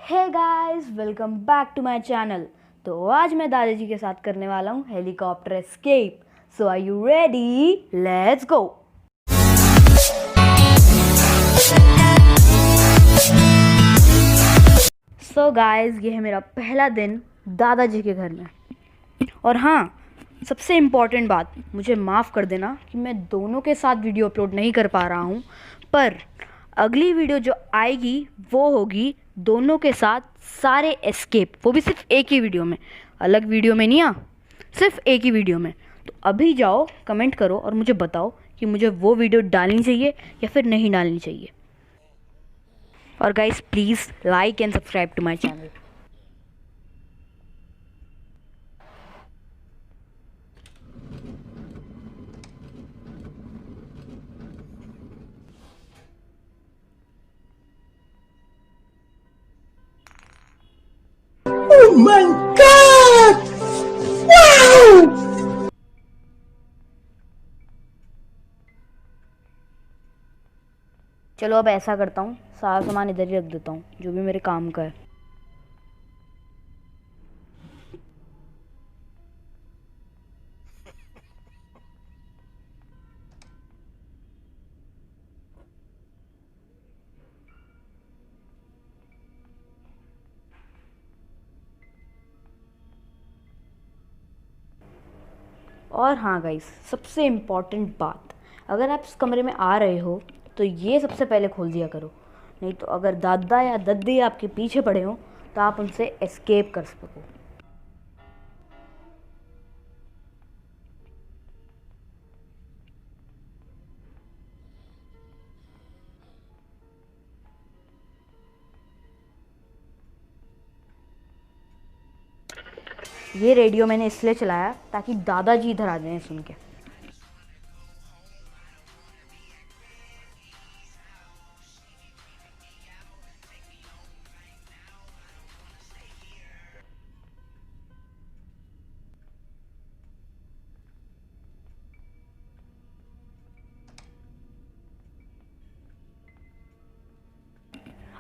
Hey guys, welcome back to my channel. तो आज मैं दादाजी के साथ करने वाला हूँ helicopter escape. So are you ready? Let's go. So guys, ये है मेरा पहला दिन दादाजी के घर में। और हाँ, सबसे इम्पॉर्टेंट बात, मुझे माफ़ कर देना कि मैं दोनों के साथ वीडियो अपलोड नहीं कर पा रहा हूँ, पर अगली वीडियो जो आएगी वो होगी दोनों के साथ सारे एस्केप, वो भी सिर्फ एक ही वीडियो में, अलग वीडियो में नहीं, सिर्फ एक ही वीडियो में। तो अभी जाओ, कमेंट करो और मुझे बताओ कि मुझे वो वीडियो डालनी चाहिए या फिर नहीं डालनी चाहिए। और guys, please like and subscribe to my channel. Oh my God! Wow! चलो अब ऐसा करता हूँ, सारा सामान इधर ही रख देता हूँ जो भी मेरे काम का है। और हाँ गाइस, सबसे इम्पॉर्टेंट बात, अगर आप इस कमरे में आ रहे हो तो ये सबसे पहले खोल दिया करो, नहीं तो अगर दादा या दद्दी आपके पीछे पड़े हो तो आप उनसे एस्केप कर सको। ये रेडियो मैंने इसलिए चलाया ताकि दादाजी इधर आ जाएं सुन के।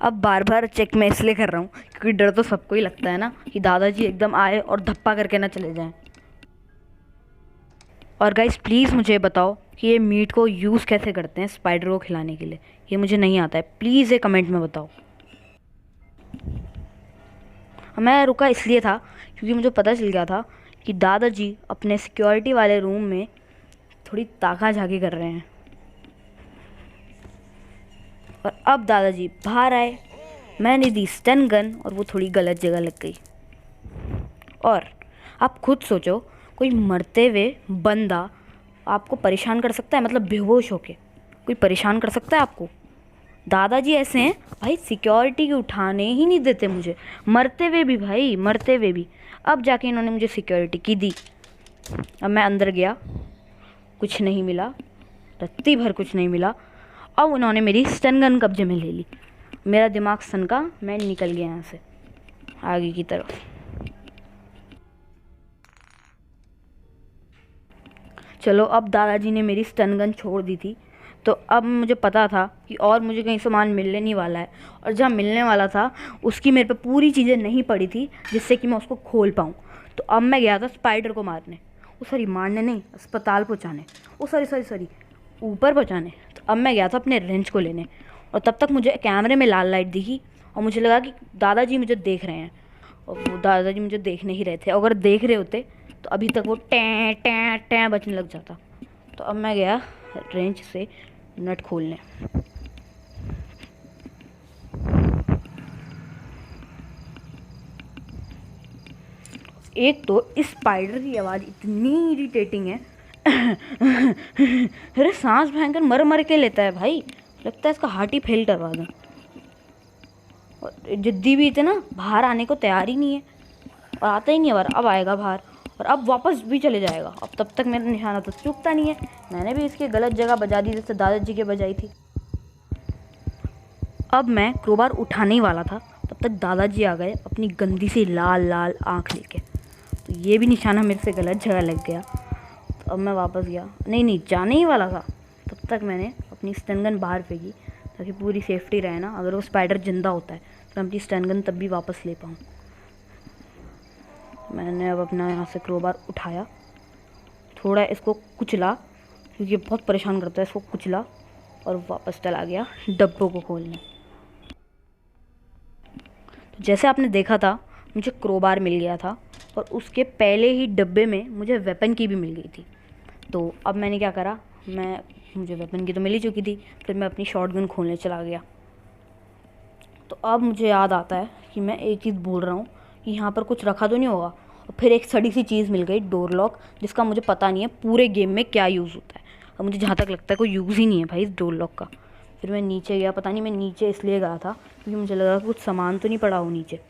अब बार बार चेक मैं इसलिए कर रहा हूँ क्योंकि डर तो सबको ही लगता है ना कि दादाजी एकदम आए और धप्पा करके ना चले जाएं। और गाइस, प्लीज़ मुझे बताओ कि ये मीट को यूज़ कैसे करते हैं स्पाइडर को खिलाने के लिए। ये मुझे नहीं आता है, प्लीज़ ये कमेंट में बताओ। मैं रुका इसलिए था क्योंकि मुझे पता चल गया था कि दादाजी अपने सिक्योरिटी वाले रूम में थोड़ी ताका झाकी कर रहे हैं। और अब दादाजी बाहर आए, मैंने दी स्टन गन और वो थोड़ी गलत जगह लग गई। और आप खुद सोचो, कोई मरते हुए बंदा आपको परेशान कर सकता है? मतलब बेहोश होके कोई परेशान कर सकता है आपको? दादाजी ऐसे हैं भाई, सिक्योरिटी के उठाने ही नहीं देते मुझे, मरते हुए भी भाई, मरते हुए भी। अब जाके इन्होंने मुझे सिक्योरिटी की दी। अब मैं अंदर गया, कुछ नहीं मिला, रत्ती भर कुछ नहीं मिला। अब उन्होंने मेरी स्टन गन कब्जे में ले ली। मेरा दिमाग सनका, मैं निकल गया यहाँ से आगे की तरफ। चलो, अब दादाजी ने मेरी स्टन गन छोड़ दी थी, तो अब मुझे पता था कि और मुझे कहीं सामान मिलने नहीं वाला है, और जहाँ मिलने वाला था उसकी मेरे पे पूरी चीज़ें नहीं पड़ी थी जिससे कि मैं उसको खोल पाऊँ। तो अब मैं गया था स्पाइडर को मारने, सॉरी मारने नहीं, अस्पताल पहुँचाने, सॉरी ऊपर पहुँचाने। तो अब मैं गया था अपने रेंच को लेने, और तब तक मुझे कैमरे में लाल लाइट दिखी और मुझे लगा कि दादाजी मुझे देख रहे हैं। और वो दादाजी मुझे देख नहीं रहे थे, अगर देख रहे होते तो अभी तक वो टैं टैं टैं बजने लग जाता। तो अब मैं गया रेंच से नट खोलने। एक तो इस स्पाइडर की आवाज़ इतनी इरिटेटिंग है। अरे सांस भयंकर मर मर के लेता है भाई, लगता है इसका हार्ट ही फेल करवा दूं। और जिद्दी भी इतना, बाहर आने को तैयार ही नहीं है, और आता ही नहीं है बाहर। अब आएगा बाहर और अब वापस भी चले जाएगा। अब तब तक मेरा निशाना तो चूकता नहीं है। मैंने भी इसकी गलत जगह बजा दी जैसे दादाजी के बजाई थी। अब मैं क्रोबार उठाने ही वाला था, तब तक दादाजी आ गए अपनी गंदी सी लाल लाल आँख लेके। तो ये भी निशाना मेरे से गलत जगह लग गया। तो अब मैं वापस गया, नहीं जाने ही वाला था, तब तक मैंने अपनी स्टन गन बाहर फेंकी ताकि पूरी सेफ्टी रहे ना। अगर वो स्पाइडर जिंदा होता है मैं अपनी स्टन गन तब भी वापस ले पाऊँ। मैंने अब अपना यहाँ से क्रोबार उठाया, थोड़ा इसको कुचला क्योंकि ये बहुत परेशान करता है, इसको कुचला और वापस चला गया डब्बों को खोलने। तो जैसे आपने देखा था मुझे क्रोबार मिल गया था और उसके पहले ही डब्बे में मुझे वेपन की भी मिल गई थी। तो अब मैंने क्या करा, मुझे वेपन की तो मिल ही चुकी थी, फिर मैं अपनी शॉटगन खोलने चला गया। तो अब मुझे याद आता है कि मैं एक चीज़ भूल रहा हूँ कि यहाँ पर कुछ रखा तो नहीं होगा, और फिर एक सड़ी सी चीज़ मिल गई, डोर लॉक, जिसका मुझे पता नहीं है पूरे गेम में क्या यूज़ होता है। और मुझे जहाँ तक लगता है कोई यूज़ ही नहीं है भाई इस डोर लॉक का। फिर मैं नीचे गया, पता नहीं मैं नीचे इसलिए गया था क्योंकि मुझे लगा कि कुछ सामान तो नहीं पड़ा हो नीचे।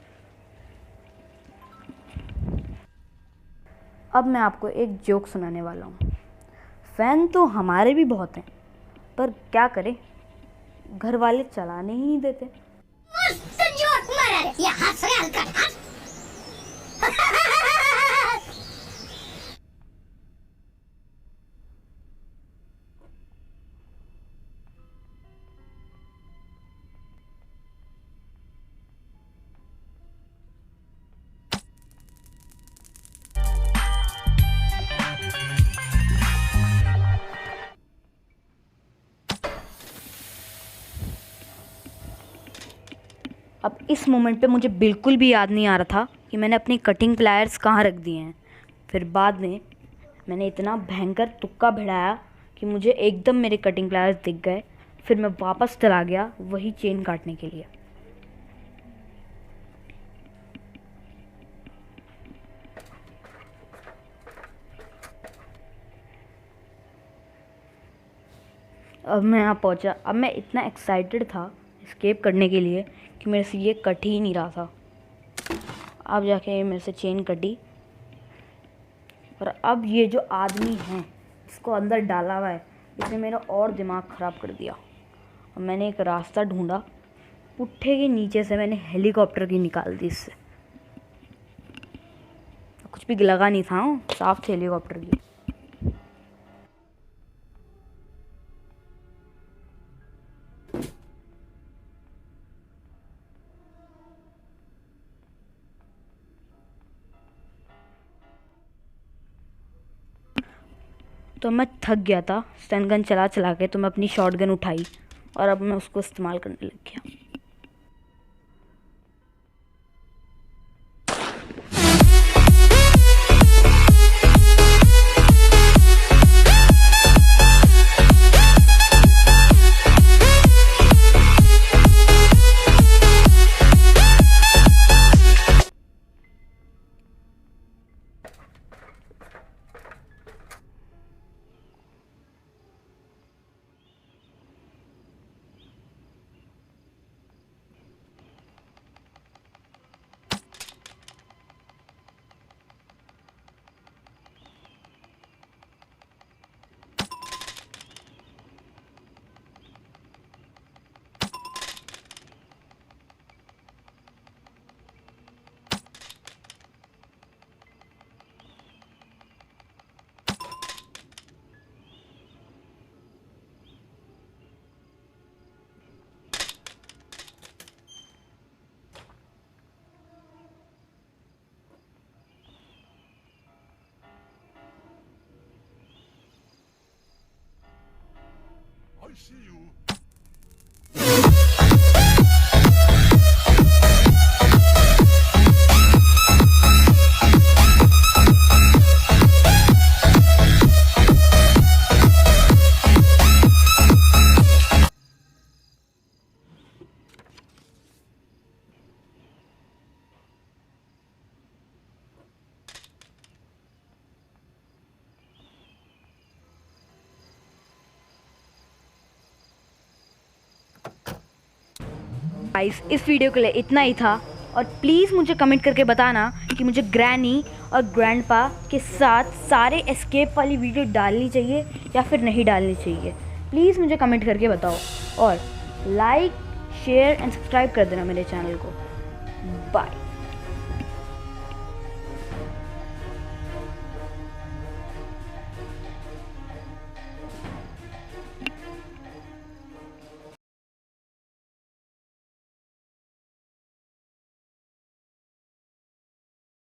अब मैं आपको एक जोक सुनाने वाला हूँ। फ़ैन तो हमारे भी बहुत हैं, पर क्या करें, घर वाले चलाने ही नहीं देते। मस्त जोक मारा रे, ये हंस रहे हल्का हंस। अब इस मोमेंट पे मुझे बिल्कुल भी याद नहीं आ रहा था कि मैंने अपनी कटिंग प्लायर्स कहाँ रख दिए हैं। फिर बाद में मैंने इतना भयंकर तुक्का भिड़ाया कि मुझे एकदम मेरे कटिंग प्लायर्स दिख गए। फिर मैं वापस चला गया वही चेन काटने के लिए। अब मैं यहाँ पहुँचा। अब मैं इतना एक्साइटेड था एस्केप करने के लिए कि मेरे से ये कट ही नहीं रहा था। अब जाके मेरे से चेन कटी, और अब ये जो आदमी है इसको अंदर डाला हुआ है, इसने मेरा और दिमाग ख़राब कर दिया। और मैंने एक रास्ता ढूंढा, पुट्ठे के नीचे से मैंने हेलीकॉप्टर की निकाल दी इससे। कुछ भी लगा नहीं था, साफ थे हेलीकॉप्टर की। तो मैं थक गया था स्टन गन चला चला के, तो मैं अपनी शॉट गन उठाई और अब मैं उसको इस्तेमाल करने लग गया। I see you. गाइस इस वीडियो के लिए इतना ही था, और प्लीज़ मुझे कमेंट करके बताना कि मुझे ग्रैनी और ग्रैंडपा के साथ सारे एस्केप वाली वीडियो डालनी चाहिए या फिर नहीं डालनी चाहिए। प्लीज़ मुझे कमेंट करके बताओ, और लाइक शेयर एंड सब्सक्राइब कर देना मेरे चैनल को। बाय।